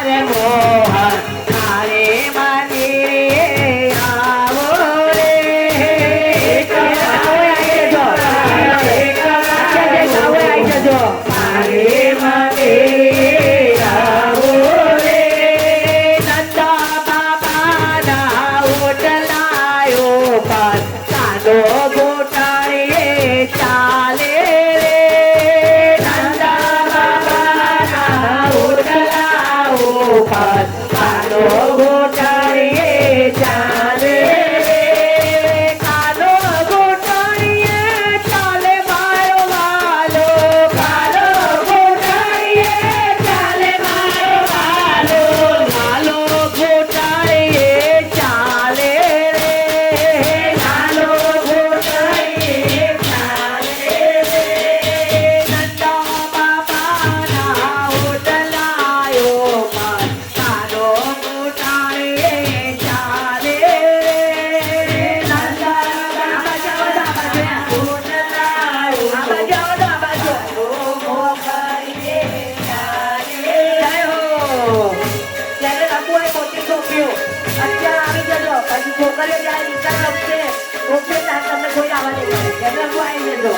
રે મોહન તારે મંદિરે આવો રે આવી જજો મારે મંદિરે આવો રે નંદા બાબાના ઓટલાયો પર સાદો ગોટાળીએ ચાલે રે નંદા બાબાના ઓટલાઓ પર સાદો ગોટાળીએ ચાલે રે કાલો ગોટાળીએ ચાલે મારો વાલો કાલો ગોટાળીએ ચાલે મારો વાલો લાલો ગોટાળીએ ચાલે રે લાલો ગોટાળીએ ચાલે રે નંદા બાબાના ઓટલાયો પર કાલો ગોટાળીએ ચાલે રે નંદા બાબાના ઓટલાયો કરીએ ચાલે જય હો ત્યારે બાપુએ પોતે સોંપ્યું અત્યારે આવી જજો પછી છોકરીઓ જ્યારે નિકાલ લખશે ઓકે ત્યાં તમને કોઈ આવવા નહીં મળે ત્યારે બાપુ આવી જજો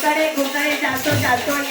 ઘૂંટણે ચાલતો ચાલતો અહીંયા